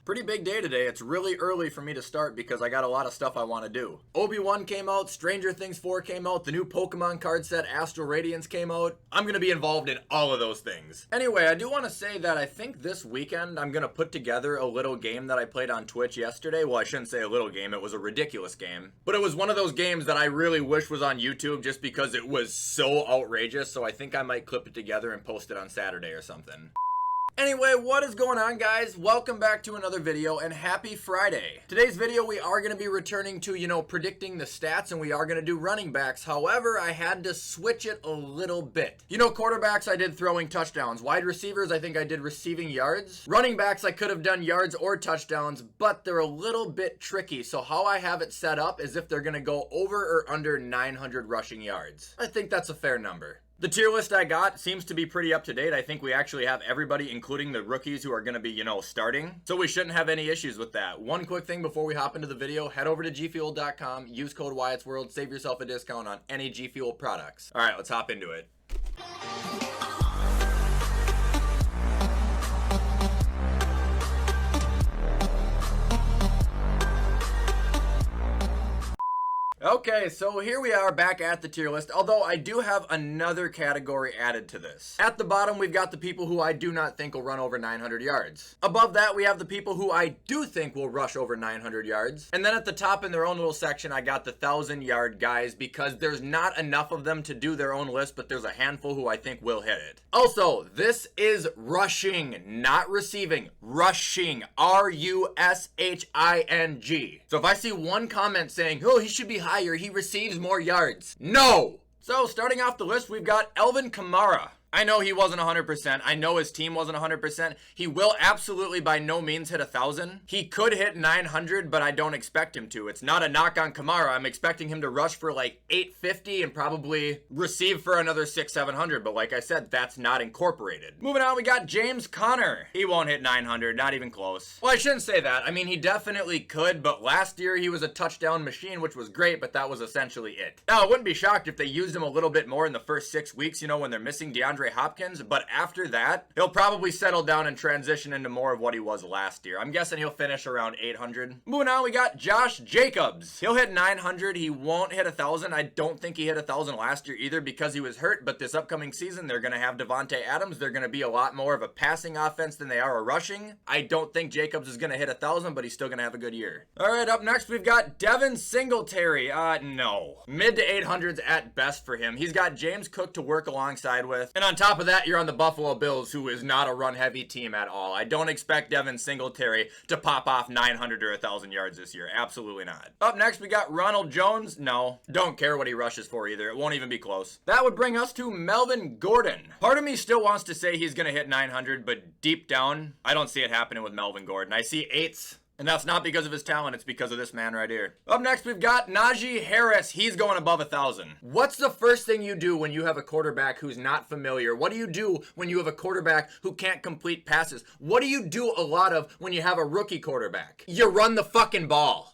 Pretty big day today. It's really early for me to start because I got a lot of stuff I want to do. Obi-Wan came out, Stranger Things 4 came out, the new Pokemon card set Astral Radiance came out. I'm going to be involved in all of those things. Anyway, I do want to say that I think this weekend I'm going to put together a little game that I played on Twitch yesterday. Well, I shouldn't say a little game, it was a ridiculous game. But it was one of those games that I really wish was on YouTube just because it was so outrageous, so I think I might clip it together and post it on Saturday or something. Anyway, what is going on, guys? Welcome back to another video and happy Friday. Today's video we are going to be returning to, predicting the stats, and we are going to do running backs. However, I had to switch it a little bit. Quarterbacks I did throwing touchdowns. Wide receivers I think I did receiving yards. Running backs I could have done yards or touchdowns, but they're a little bit tricky. So how I have it set up is if they're going to go over or under 900 rushing yards. I think that's a fair number. The tier list I got seems to be pretty up to date. I think we actually have everybody, including the rookies who are going to be, starting. So we shouldn't have any issues with that. One quick thing before we hop into the video, head over to gfuel.com, use code WyattzWorld, save yourself a discount on any G Fuel products. All right, let's hop into it. Okay, so here we are back at the tier list, although I do have another category added to this. At the bottom, we've got the people who I do not think will run over 900 yards. Above that, we have the people who I do think will rush over 900 yards. And then at the top in their own little section, I got the 1,000-yard guys because there's not enough of them to do their own list, but there's a handful who I think will hit it. Also, this is rushing, not receiving. Rushing, R-U-S-H-I-N-G. So if I see one comment saying, oh, he should be higher, he receives more yards. No! So starting off the list, we've got Alvin Kamara. I know he wasn't 100%. I know his team wasn't 100%. He will absolutely by no means hit 1,000. He could hit 900, but I don't expect him to. It's not a knock on Kamara. I'm expecting him to rush for like 850 and probably receive for another 600-700. But like I said, that's not incorporated. Moving on, we got James Conner. He won't hit 900, not even close. Well, I shouldn't say that. I mean, he definitely could, but last year he was a touchdown machine, which was great, but that was essentially it. Now, I wouldn't be shocked if they used him a little bit more in the first 6 weeks, when they're missing DeAndre Hopkins, but after that, he'll probably settle down and transition into more of what he was last year. I'm guessing he'll finish around 800. Moving on, we got Josh Jacobs. He'll hit 900. He won't hit 1,000. I don't think he hit 1,000 last year either because he was hurt, but this upcoming season, they're going to have Davante Adams. They're going to be a lot more of a passing offense than they are a rushing. I don't think Jacobs is going to hit 1,000, but he's still going to have a good year. All right, up next, we've got Devin Singletary. No. Mid to 800s at best for him. He's got James Cook to work alongside with, and on top of that, you're on the Buffalo Bills, who is not a run-heavy team at all. I don't expect Devin Singletary to pop off 900 or 1,000 yards this year. Absolutely not. Up next, we got Ronald Jones. No, don't care what he rushes for either. It won't even be close. That would bring us to Melvin Gordon. Part of me still wants to say he's going to hit 900, but deep down, I don't see it happening with Melvin Gordon. I see 8s. And that's not because of his talent, it's because of this man right here. Up next, we've got Naji Harris. He's going above 1,000. What's the first thing you do when you have a quarterback who's not familiar? What do you do when you have a quarterback who can't complete passes? What do you do a lot of when you have a rookie quarterback? You run the fucking ball.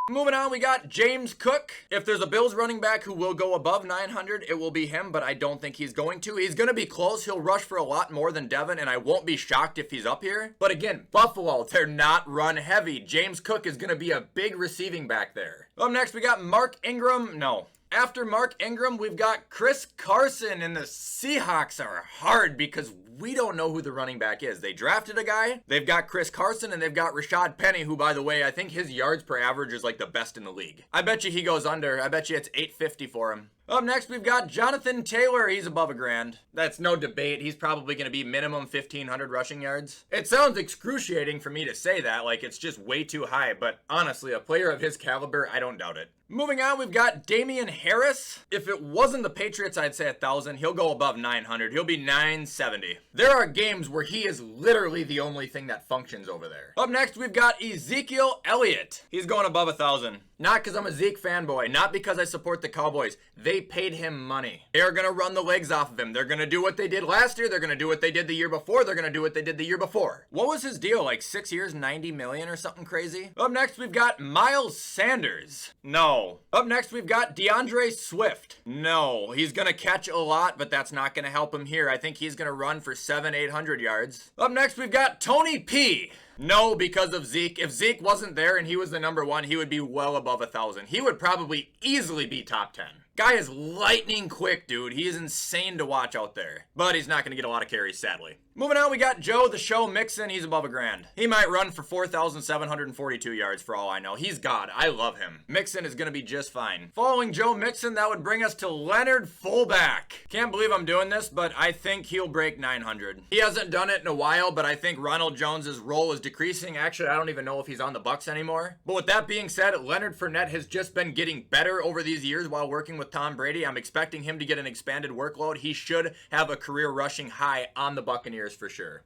Moving on, we got James Cook. If there's a Bills running back who will go above 900, it will be him, but I don't think he's going to. He's going to be close. He'll rush for a lot more than Devin, and I won't be shocked if he's up here. But again, Buffalo, they're not run heavy. James Cook is going to be a big receiving back there. Up next, we got Mark Ingram. No. After Mark Ingram, we've got Chris Carson, and the Seahawks are hard because we don't know who the running back is. They drafted a guy, they've got Chris Carson, and they've got Rashad Penny, who, by the way, I think his yards per average is like the best in the league. I bet you he goes under. I bet you it's 850 for him. Up next, we've got Jonathan Taylor. He's above $1,000. That's no debate. He's probably going to be minimum 1,500 rushing yards. It sounds excruciating for me to say that, like it's just way too high, but honestly, a player of his caliber, I don't doubt it. Moving on, we've got Damian Harris. If it wasn't the Patriots, I'd say 1,000. He'll go above 900. He'll be 970. There are games where he is literally the only thing that functions over there. Up next, we've got Ezekiel Elliott. He's going above 1,000. Not because I'm a Zeke fanboy, not because I support the Cowboys. They They paid him money. They are going to run the legs off of him. They're going to do what they did last year. They're going to do what they did the year before. They're going to do what they did the year before. What was his deal? Like 6 years, 90 million or something crazy? Up next, we've got Miles Sanders. No. Up next, we've got DeAndre Swift. No. He's going to catch a lot, but that's not going to help him here. I think he's going to run for 700-800 yards. Up next, we've got Tony P. No, because of Zeke. If Zeke wasn't there and he was the number one, he would be well above 1,000. He would probably easily be top 10. Guy is lightning quick, dude. He is insane to watch out there. But he's not going to get a lot of carries, sadly. Moving on, we got Joe the Show Mixon. He's above $1,000. He might run for 4,742 yards for all I know. He's God. I love him. Mixon is going to be just fine. Following Joe Mixon, that would bring us to Leonard Fullback. Can't believe I'm doing this, but I think he'll break 900. He hasn't done it in a while, but I think Ronald Jones's role is decreasing. Actually, I don't even know if he's on the Bucs anymore. But with that being said, Leonard Fournette has just been getting better over these years while working with Tom Brady. I'm expecting him to get an expanded workload. He should have a career rushing high on the Buccaneers for sure.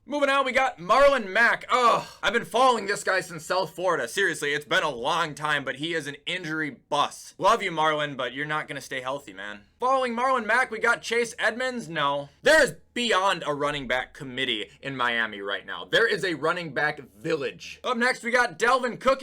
Moving on, we got Marlon Mack. Oh, I've been following this guy since South Florida. Seriously, it's been a long time, but he is an injury bust. Love you, Marlon, but you're not going to stay healthy, man. Following Marlon Mack, we got Chase Edmunds. No. There is beyond a running back committee in Miami right now. There is a running back village. Up next, we got Dalvin Cook.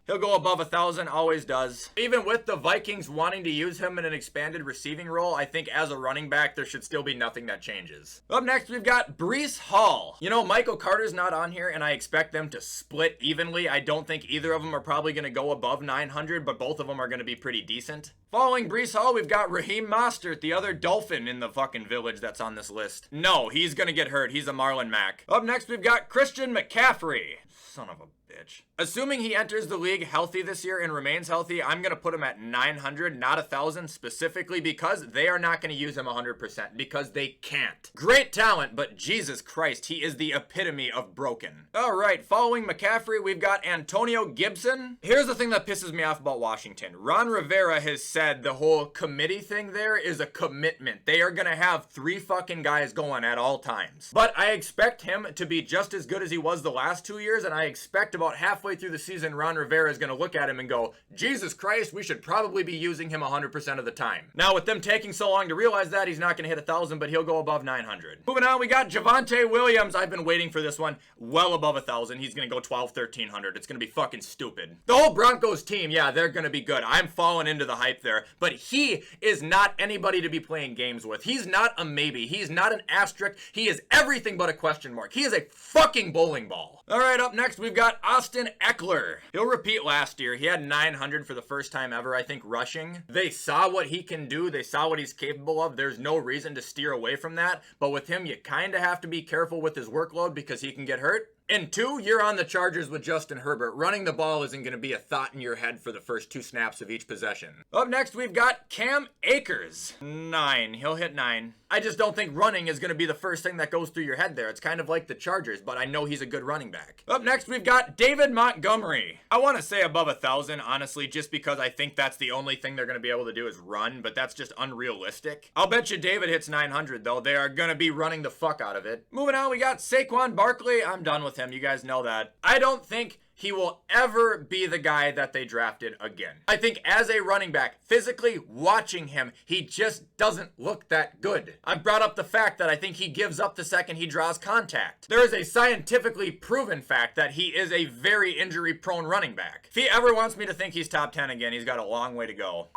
He'll go above 1,000, always does. Even with the Vikings wanting to use him in an expanded receiving role, I think as a running back, there should still be nothing that changes. Up next, we've got Breece Hall. You know, Michael Carter's not on here, and I expect them to split evenly. I don't think either of them are probably going to go above 900, but both of them are going to be pretty decent. Following Breece Hall, we've got Raheem Mostert, the other Dolphin in the fucking village that's on this list. No, he's going to get hurt. He's a Marlon Mack. Up next, we've got Christian McCaffrey. Son of a bitch. Assuming he enters the league healthy this year and remains healthy, I'm going to put him at 900, not 1,000, specifically because they are not going to use him 100%, because they can't. Great talent, but Jesus Christ, he is the epitome of broken. All right, following McCaffrey, we've got Antonio Gibson. Here's the thing that pisses me off about Washington. Ron Rivera has said the whole committee thing there is a commitment. They are going to have 3 fucking guys going at all times. But I expect him to be just as good as he was the last 2 years, and I expect about halfway through the season, Ron Rivera is going to look at him and go, Jesus Christ, we should probably be using him 100% of the time. Now, with them taking so long to realize that, he's not going to hit 1,000, but he'll go above 900. Moving on, we got Javonte Williams. I've been waiting for this one. Well above 1,000. He's going to go 1,200-1,300. It's going to be fucking stupid. The whole Broncos team, yeah, they're going to be good. I'm falling into the hype there, but he is not anybody to be playing games with. He's not a maybe. He's not an asterisk. He is everything but a question mark. He is a fucking bowling ball. All right, up next, we've got Austin Eckler. He'll repeat last year. He had 900 for the first time ever, I think, rushing. They saw what he can do. They saw what he's capable of. There's no reason to steer away from that. But with him, you kind of have to be careful with his workload because he can get hurt. And 2, you're on the Chargers with Justin Herbert. Running the ball isn't going to be a thought in your head for the first 2 snaps of each possession. Up next, we've got Cam Akers. 9. He'll hit 9. I just don't think running is going to be the first thing that goes through your head there. It's kind of like the Chargers, but I know he's a good running back. Up next, we've got David Montgomery. I want to say above 1,000, honestly, just because I think that's the only thing they're going to be able to do is run, but that's just unrealistic. I'll bet you David hits 900, though. They are going to be running the fuck out of it. Moving on, we got Saquon Barkley. I'm done with him. You guys know that. I don't think he will ever be the guy that they drafted again. I think as a running back, physically watching him, he just doesn't look that good. I've brought up the fact that I think he gives up the second he draws contact. There is a scientifically proven fact that he is a very injury-prone running back. If he ever wants me to think he's top 10 again, he's got a long way to go.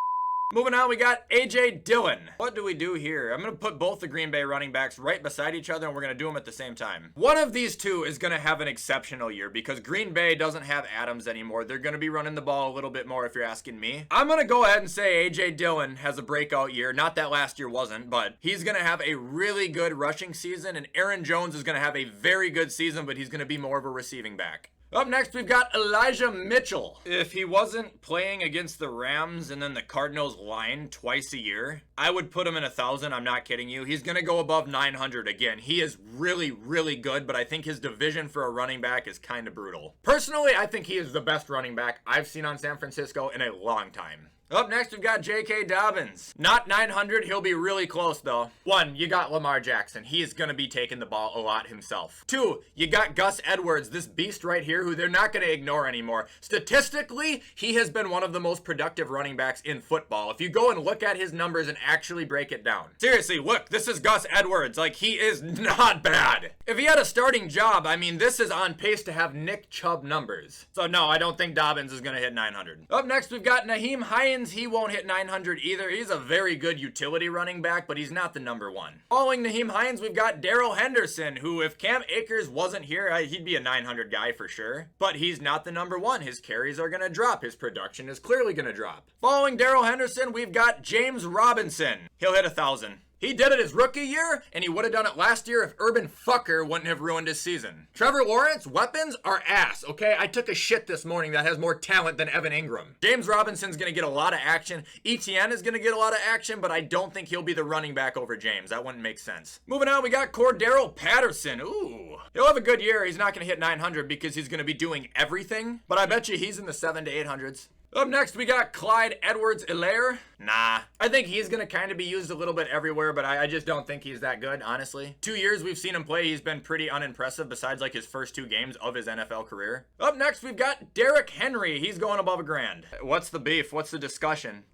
Moving on, we got A.J. Dillon. What do we do here? I'm going to put both the Green Bay running backs right beside each other, and we're going to do them at the same time. One of these two is going to have an exceptional year because Green Bay doesn't have Adams anymore. They're going to be running the ball a little bit more if you're asking me. I'm going to go ahead and say A.J. Dillon has a breakout year. Not that last year wasn't, but he's going to have a really good rushing season, and Aaron Jones is going to have a very good season, but he's going to be more of a receiving back. Up next, we've got Elijah Mitchell. If he wasn't playing against the Rams and then the Cardinals line twice a year, I would put him in 1,000. I'm not kidding you. He's going to go above 900 again. He is really, really good, but I think his division for a running back is kind of brutal. Personally, I think he is the best running back I've seen on San Francisco in a long time. Up next, we've got J.K. Dobbins. Not 900, he'll be really close though. 1, you got Lamar Jackson. He is gonna be taking the ball a lot himself. 2, you got Gus Edwards, this beast right here who they're not gonna ignore anymore. Statistically, he has been one of the most productive running backs in football. If you go and look at his numbers and actually break it down. Seriously, look, this is Gus Edwards. Like, he is not bad. If he had a starting job, I mean, this is on pace to have Nick Chubb numbers. So no, I don't think Dobbins is gonna hit 900. Up next, we've got Nahim Heinz. He won't hit 900 either. He's a very good utility running back, but he's not the number one. Following Nahim Heinz, we've got Darrell Henderson, who if Cam Akers wasn't here, he'd be a 900 guy for sure. But he's not the number one. His carries are gonna drop. His production is clearly gonna drop. Following Darrell Henderson, we've got James Robinson. He'll hit 1,000. He did it his rookie year, and he would have done it last year if Urban Fucker wouldn't have ruined his season. Trevor Lawrence, weapons are ass, okay? I took a shit this morning that has more talent than Evan Ingram. James Robinson's gonna get a lot of action. ETN is gonna get a lot of action, but I don't think he'll be the running back over James. That wouldn't make sense. Moving on, we got Cordaro Patterson. Ooh. He'll have a good year. He's not gonna hit 900 because he's gonna be doing everything, but I bet you he's in the 700 to 800s. Up next, we got Clyde Edwards-Elaire. Nah. I think he's going to kind of be used a little bit everywhere, but I just don't think he's that good, honestly. 2 years we've seen him play, he's been pretty unimpressive besides like his first 2 games of his NFL career. Up next, we've got Derrick Henry. He's going above $1,000. What's the beef? What's the discussion?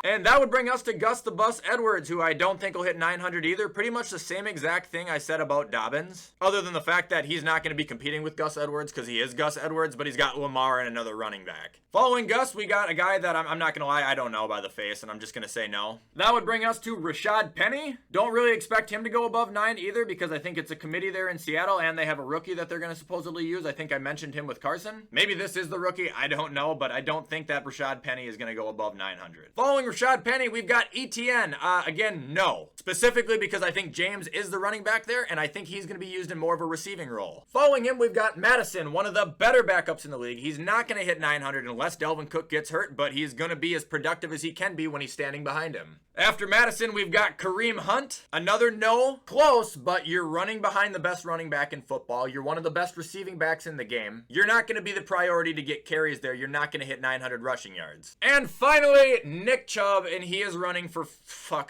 And that would bring us to Gus the Bus Edwards, who I don't think will hit 900 either. Pretty much the same exact thing I said about Dobbins, other than the fact that he's not going to be competing with Gus Edwards because he is Gus Edwards, but he's got Lamar and another running back. Following Gus, we got a guy that I'm not going to lie, I don't know by the face, and I'm just going to say no. That would bring us to Rashad Penny. Don't really expect him to go above 9 either because I think it's a committee there in Seattle, and they have a rookie that they're going to supposedly use. I think I mentioned him with Carson. Maybe this is the rookie, I don't know, but I don't think that Rashad Penny is going to go above 900. Following Rashad Penny, we've got ETN. Again, no. Specifically because I think James is the running back there, and I think he's going to be used in more of a receiving role. Following him, we've got Madison, one of the better backups in the league. He's not going to hit 900 unless Dalvin Cook gets hurt, but he's going to be as productive as he can be when he's standing behind him. After Madison, we've got Kareem Hunt. Another no. Close, but you're running behind the best running back in football. You're one of the best receiving backs in the game. You're not going to be the priority to get carries there. You're not going to hit 900 rushing yards. And finally, Nick Chubb, and he is running for,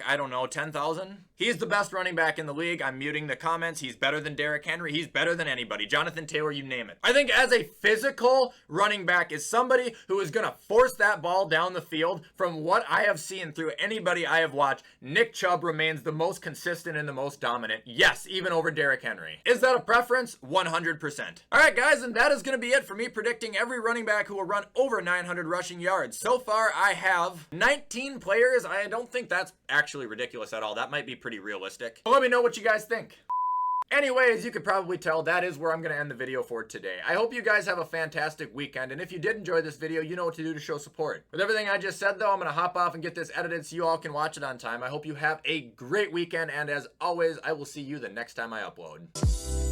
I don't know, 10,000? He's the best running back in the league. I'm muting the comments. He's better than Derrick Henry. He's better than anybody. Jonathan Taylor, you name it. I think as a physical running back is somebody who is going to force that ball down the field. From what I have seen through anybody I have watched, Nick Chubb remains the most consistent and the most dominant. Yes, even over Derrick Henry. Is that a preference? 100%. All right, guys, and that is going to be it for me predicting every running back who will run over 900 rushing yards. So far, I have 19 players. I don't think that's actually ridiculous at all. That might be pretty realistic. But let me know what you guys think. Anyway, as you could probably tell, that is where I'm going to end the video for today. I hope you guys have a fantastic weekend, and if you did enjoy this video, you know what to do to show support. With everything I just said, though, I'm going to hop off and get this edited so you all can watch it on time. I hope you have a great weekend, and as always, I will see you the next time I upload.